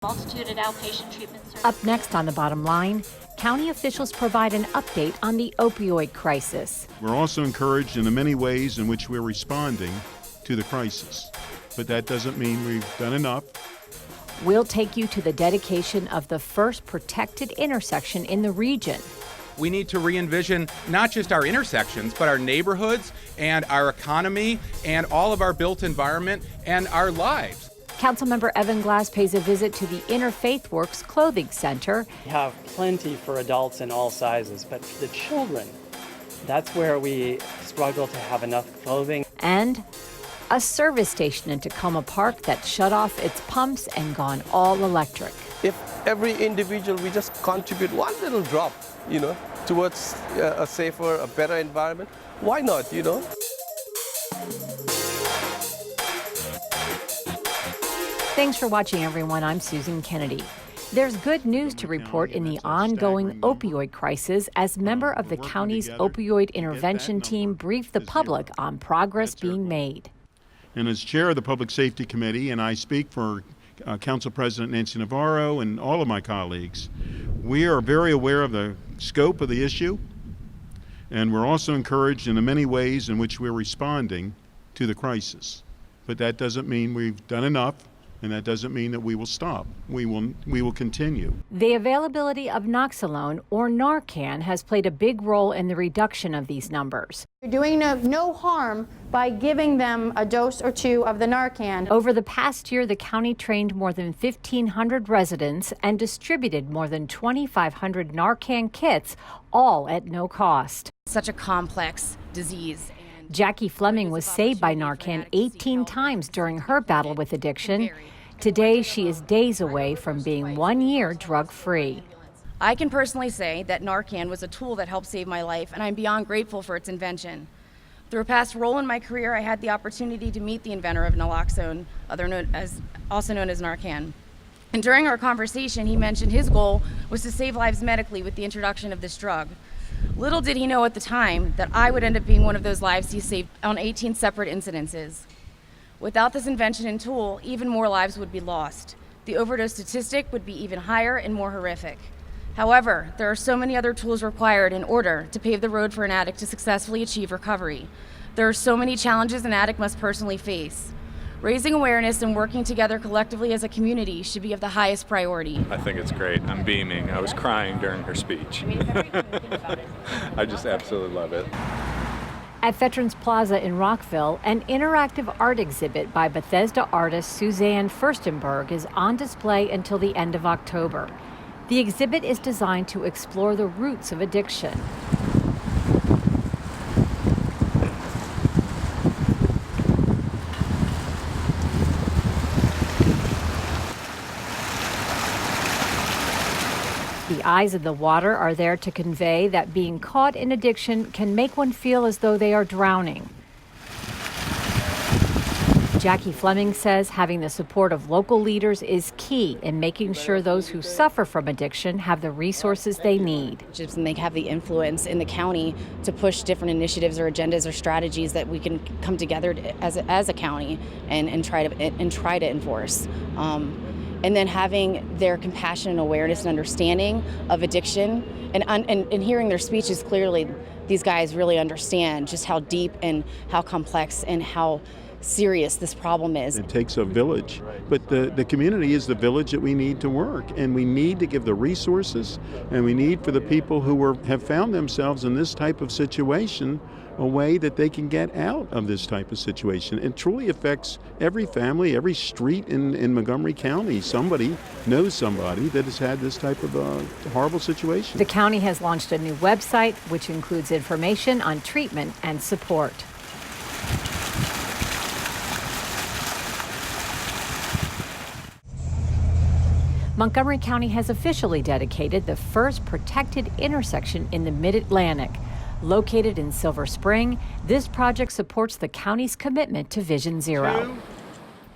Multitude at outpatient treatment services. Up next on The Bottom Line, county officials provide an update on the opioid crisis. We're also encouraged in the many ways in which we're responding to the crisis, but that doesn't mean we've done enough. We'll take you to the dedication of the first protected intersection in the region. We need to re-envision not just our intersections, but our neighborhoods and our economy and all of our built environment and our lives. Councilmember Evan Glass pays a visit to the Interfaith Works Clothing Center. We have plenty for adults in all sizes, but for the children, that's where we struggle to have enough clothing. And a service station in Takoma Park that shut off its pumps and gone all electric. If every individual, we just contribute one little drop, towards a safer, a better environment, why not, Thanks for watching, everyone. I'm Susan Kenedy. There's good news to report in the ongoing opioid crisis as member of the county's opioid intervention team briefed the public on progress being made. And as chair of the Public Safety Committee, and I speak for Council President Nancy Navarro and all of my colleagues, we are very aware of the scope of the issue, and we're also encouraged in the many ways in which we're responding to the crisis. But that doesn't mean we've done enough. And that doesn't mean that we will stop. We will continue. The availability of Naloxone, or Narcan, has played a big role in the reduction of these numbers. You're doing no harm by giving them a dose or two of the Narcan. Over the past year, the county trained more than 1,500 residents and distributed more than 2,500 Narcan kits, all at no cost. Such a complex disease. Jackie Fleming was saved by Narcan 18 times during her battle with addiction. Today, she is days away from being 1 year drug-free. I can personally say that Narcan was a tool that helped save my life, and I'm beyond grateful for its invention. Through a past role in my career, I had the opportunity to meet the inventor of Naloxone, also known as Narcan. And during our conversation, he mentioned his goal was to save lives medically with the introduction of this drug. Little did he know at the time that I would end up being one of those lives he saved on 18 separate incidences. Without this invention and tool, even more lives would be lost. The overdose statistic would be even higher and more horrific. However, there are so many other tools required in order to pave the road for an addict to successfully achieve recovery. There are so many challenges an addict must personally face. Raising awareness and working together collectively as a community should be of the highest priority. I think it's great. I'm beaming. I was crying during her speech. I just absolutely love it. At Veterans Plaza in Rockville, an interactive art exhibit by Bethesda artist Suzanne Furstenberg is on display until the end of October. The exhibit is designed to explore the roots of addiction. The eyes of the water are there to convey that being caught in addiction can make one feel as though they are drowning. Jackie Fleming says having the support of local leaders is key in making sure those who suffer from addiction have the resources they need. And they have the influence in the county to push different initiatives or agendas or strategies that we can come together as a county and try to enforce. And then having their compassion and awareness and understanding of addiction and hearing their speeches clearly, these guys really understand just how deep and how complex and how serious this problem is. It takes a village, but the community is the village that we need to work, and we need to give the resources, and we need for the people who have found themselves in this type of situation a way that they can get out of this type of situation. It truly affects every family, every street in Montgomery County. Somebody knows somebody that has had this type of horrible situation. The county has launched a new website which includes information on treatment and support. Montgomery County has officially dedicated the first protected intersection in the Mid-Atlantic. Located in Silver Spring, this project supports the county's commitment to Vision Zero.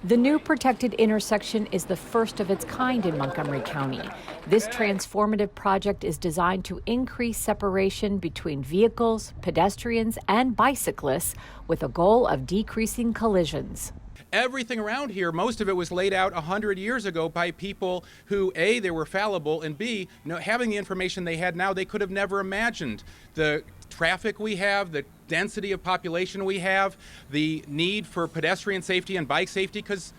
The new protected intersection is the first of its kind in Montgomery County. This transformative project is designed to increase separation between vehicles, pedestrians, and bicyclists with a goal of decreasing collisions. everything around here, most of it was laid out 100 years ago by people who, A, they were fallible, and B, having the information they had now, they could have never imagined the traffic we have, the density of population we have, the need for pedestrian safety and bike safety, because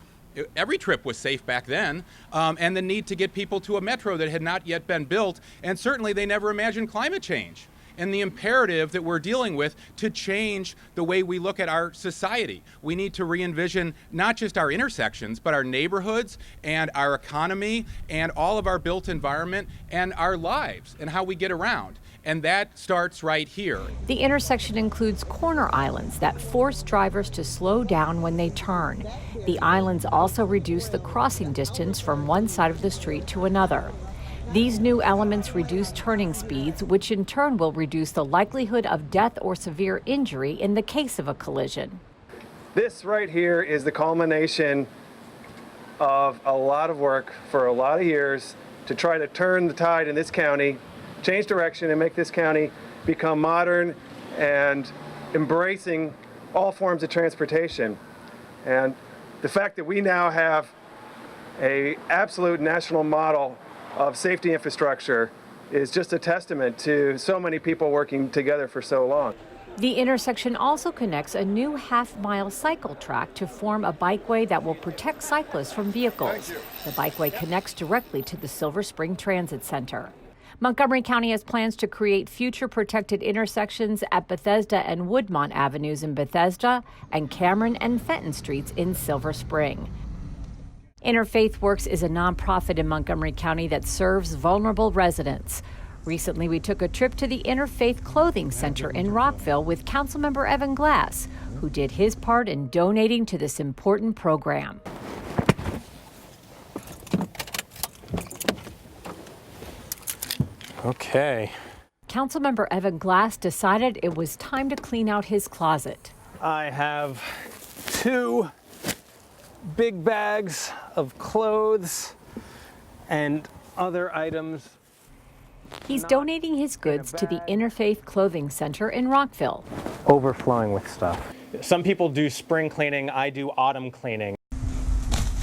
every trip was safe back then, and the need to get people to a metro that had not yet been built, and certainly they never imagined climate change and the imperative that we're dealing with to change the way we look at our society. We need to re-envision not just our intersections, but our neighborhoods and our economy and all of our built environment and our lives and how we get around. And that starts right here. The intersection includes corner islands that force drivers to slow down when they turn. The islands also reduce the crossing distance from one side of the street to another. These new elements reduce turning speeds, which in turn will reduce the likelihood of death or severe injury in the case of a collision. This right here is the culmination of a lot of work for a lot of years to try to turn the tide in this county, change direction, and make this county become modern and embracing all forms of transportation. And the fact that we now have an absolute national model of safety infrastructure is just a testament to so many people working together for so long. The intersection also connects a new half-mile cycle track to form a bikeway that will protect cyclists from vehicles. The bikeway connects directly to the Silver Spring Transit Center. Montgomery County has plans to create future protected intersections at Bethesda and Woodmont Avenues in Bethesda and Cameron and Fenton Streets in Silver Spring. Interfaith Works is a nonprofit in Montgomery County that serves vulnerable residents. Recently, we took a trip to the Interfaith Clothing Center in Rockville with councilmember Evan Glass, who did his part in donating to this important program. Okay. Councilmember Evan Glass decided it was time to clean out his closet. I have 2 big bags of clothes and other items. He's donating his goods to the Interfaith Clothing Center in Rockville. Overflowing with stuff. Some people do spring cleaning, I do autumn cleaning.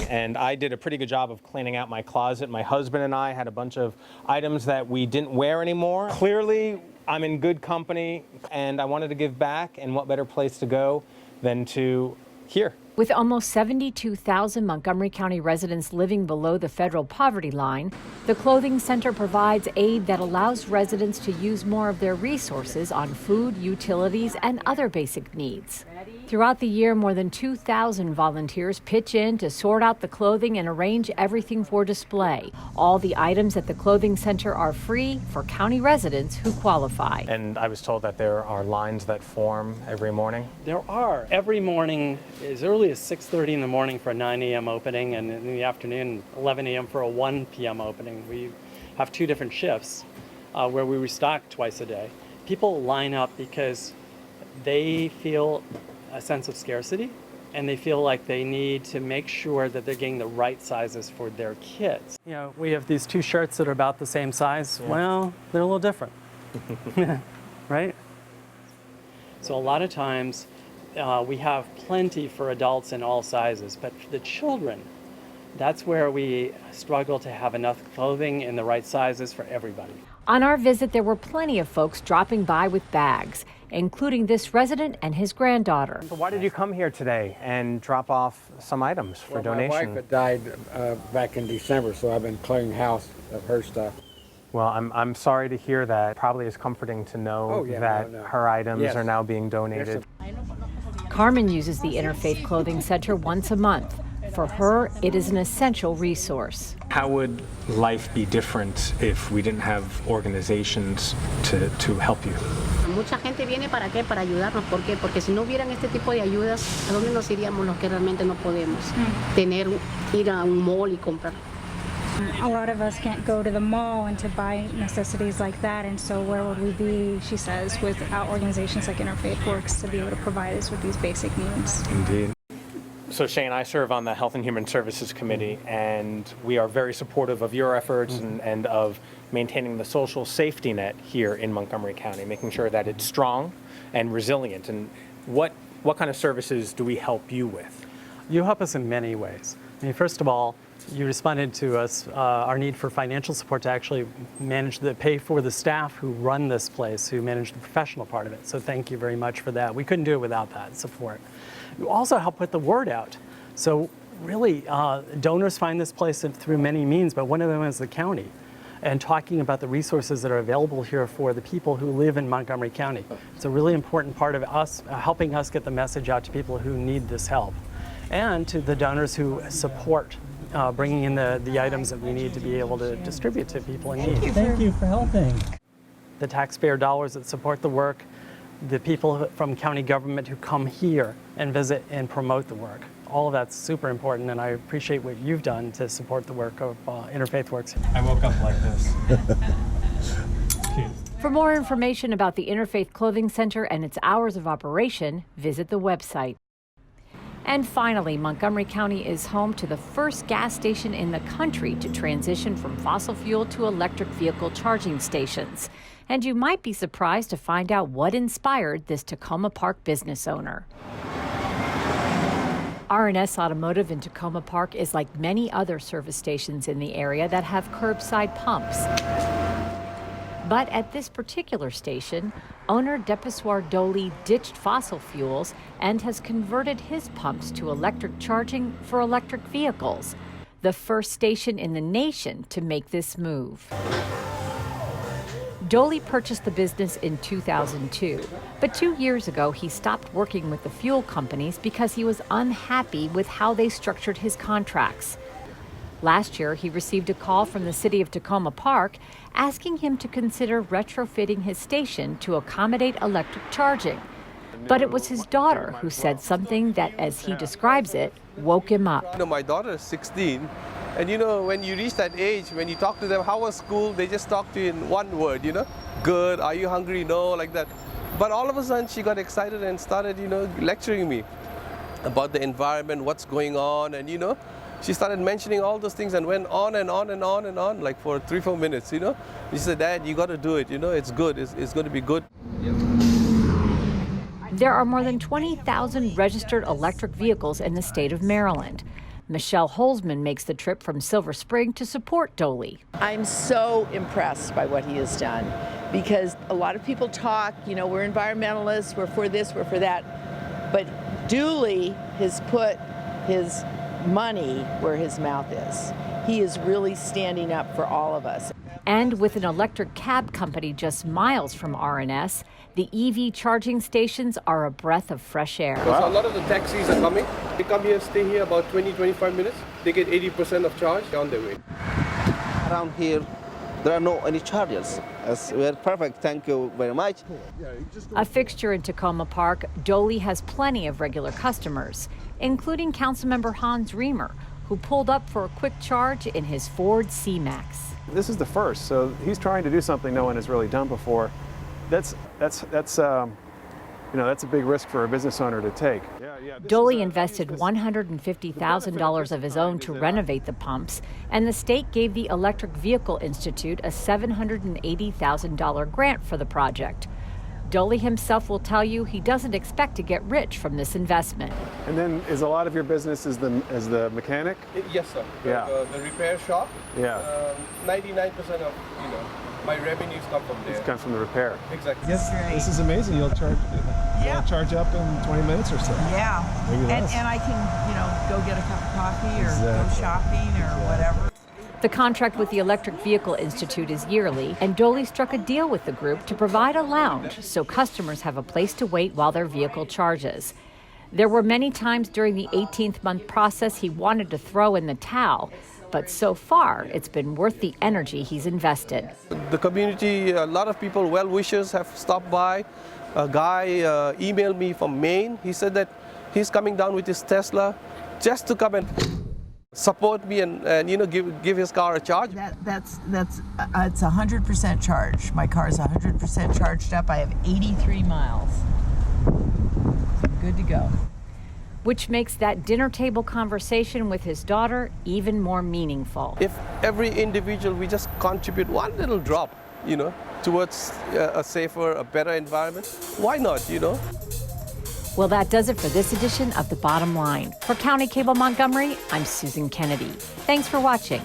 And I did a pretty good job of cleaning out my closet. My husband and I had a bunch of items that we didn't wear anymore. Clearly, I'm in good company and I wanted to give back, and what better place to go than to here. With almost 72,000 Montgomery County residents living below the federal poverty line, the clothing center provides aid that allows residents to use more of their resources on food, utilities, and other basic needs. Throughout the year, more than 2,000 volunteers pitch in to sort out the clothing and arrange everything for display. All the items at the clothing center are free for county residents who qualify. And I was told that there are lines that form every morning. There are. Every morning, as early as 6:30 in the morning for a 9 a.m. opening, and in the afternoon, 11 a.m. for a 1 p.m. opening. We have 2 different shifts where we restock twice a day. People line up because they feel a sense of scarcity, and they feel like they need to make sure that they're getting the right sizes for their kids. You know, we have these 2 shirts that are about the same size. Yeah. Well, they're a little different, right? So a lot of times we have plenty for adults in all sizes, but for the children, that's where we struggle to have enough clothing in the right sizes for everybody. On our visit, there were plenty of folks dropping by with bags, including this resident and his granddaughter. So why did you come here today and drop off some items for donation? My wife had died back in December, so I've been clearing house of her stuff. Well, I'm sorry to hear that. Probably is comforting to know that her items are now being donated. Carmen uses the Interfaith Clothing Center once a month. For her, it is an essential resource. How would life be different if we didn't have organizations to help you? Mucha gente viene para qué, para ayudarnos. ¿Por qué? Porque si no hubieran este tipo de ayudas, ¿a dónde nos iríamos los que realmente no podemos ir a un mall y comprar? A lot of us can't go to the mall and to buy necessities like that, and so where would we be, she says, without organizations like Interfaith Works to be able to provide us with these basic needs. Indeed. So Shane, I serve on the Health and Human Services Committee, and we are very supportive of your efforts and of maintaining the social safety net here in Montgomery County, making sure that it's strong and resilient. And what kind of services do we help you with? You help us in many ways. I mean, first of all, you responded to us, our need for financial support to actually pay for the staff who run this place, who manage the professional part of it. So thank you very much for that. We couldn't do it without that support. You also help put the word out. So really, donors find this place through many means, but one of them is the county. And talking about the resources that are available here for the people who live in Montgomery County. It's a really important part of us, helping us get the message out to people who need this help. And to the donors who support bringing in the items that we need to be able to distribute to people in need. Thank you for helping. The taxpayer dollars that support the work, the people from county government who come here and visit and promote the work. All of that's super important, and I appreciate what you've done to support the work of Interfaith Works. I woke up like this. For more information about the Interfaith Clothing Center and its hours of operation, visit the website. And finally, Montgomery County is home to the first gas station in the country to transition from fossil fuel to electric vehicle charging stations. And you might be surprised to find out what inspired this Takoma Park business owner. R&S Automotive in Takoma Park is like many other service stations in the area that have curbside pumps. But at this particular station, owner Depeswar Doli ditched fossil fuels and has converted his pumps to electric charging for electric vehicles, the first station in the nation to make this move. Doli purchased the business in 2002, but 2 years ago he stopped working with the fuel companies because he was unhappy with how they structured his contracts. Last year, he received a call from the city of Takoma Park asking him to consider retrofitting his station to accommodate electric charging. But it was his daughter who said something that, as he describes it, woke him up. My daughter is 16, and when you reach that age, when you talk to them, how was school, they just talk to you in one word, good, are you hungry, no, like that. But all of a sudden she got excited and started, lecturing me about the environment, what's going on, and she started mentioning all those things and went on and on and on and on, like for 3-4 minutes, She said, Dad, you got to do it, it's good, it's going to be good. There are more than 20,000 registered electric vehicles in the state of Maryland. Michelle Holzman makes the trip from Silver Spring to support Doli. I'm so impressed by what he has done because a lot of people talk, we're environmentalists, we're for this, we're for that. But Doli has put his money where his mouth is. He is really standing up for all of us. And with an electric cab company just miles from R&S, the EV charging stations are a breath of fresh air. Wow. A lot of the taxis are coming. They come here, stay here about 20-25 minutes. They get 80% of charge on their way. Around here, there are no any chargers. We're perfect, thank you very much. A fixture in Takoma Park, Doli has plenty of regular customers, including councilmember Hans Reamer, who pulled up for a quick charge in his Ford C-Max. This is the first, so he's trying to do something no one has really done before. That's a big risk for a business owner to take. Doli invested $150,000 of his own to renovate the pumps, and the state gave the Electric Vehicle Institute a $780,000 grant for the project. Doli himself will tell you he doesn't expect to get rich from this investment. And then is a lot of your business as the mechanic? Yes, sir. Yeah. The repair shop. Yeah. 99% of my revenues come from there. It comes from the repair. Exactly. Yes, this is amazing. You'll charge up in 20 minutes or so. Yeah. Maybe less. And I can, go get a cup of coffee or go shopping or whatever. The contract with the Electric Vehicle Institute is yearly, and Doli struck a deal with the group to provide a lounge so customers have a place to wait while their vehicle charges. There were many times during the 18th-month process he wanted to throw in the towel, but so far it's been worth the energy he's invested. The community, a lot of people, well-wishers, have stopped by. A guy emailed me from Maine. He said that he's coming down with his Tesla just to come and support me and give his car a charge. It's 100% charged. My car's 100% charged up. I have 83 miles. Good to go. Which makes that dinner table conversation with his daughter even more meaningful. If every individual, we just contribute one little drop, towards a safer, a better environment, why not, Well, that does it for this edition of The Bottom Line. For County Cable Montgomery, I'm Susan Kenedy. Thanks for watching.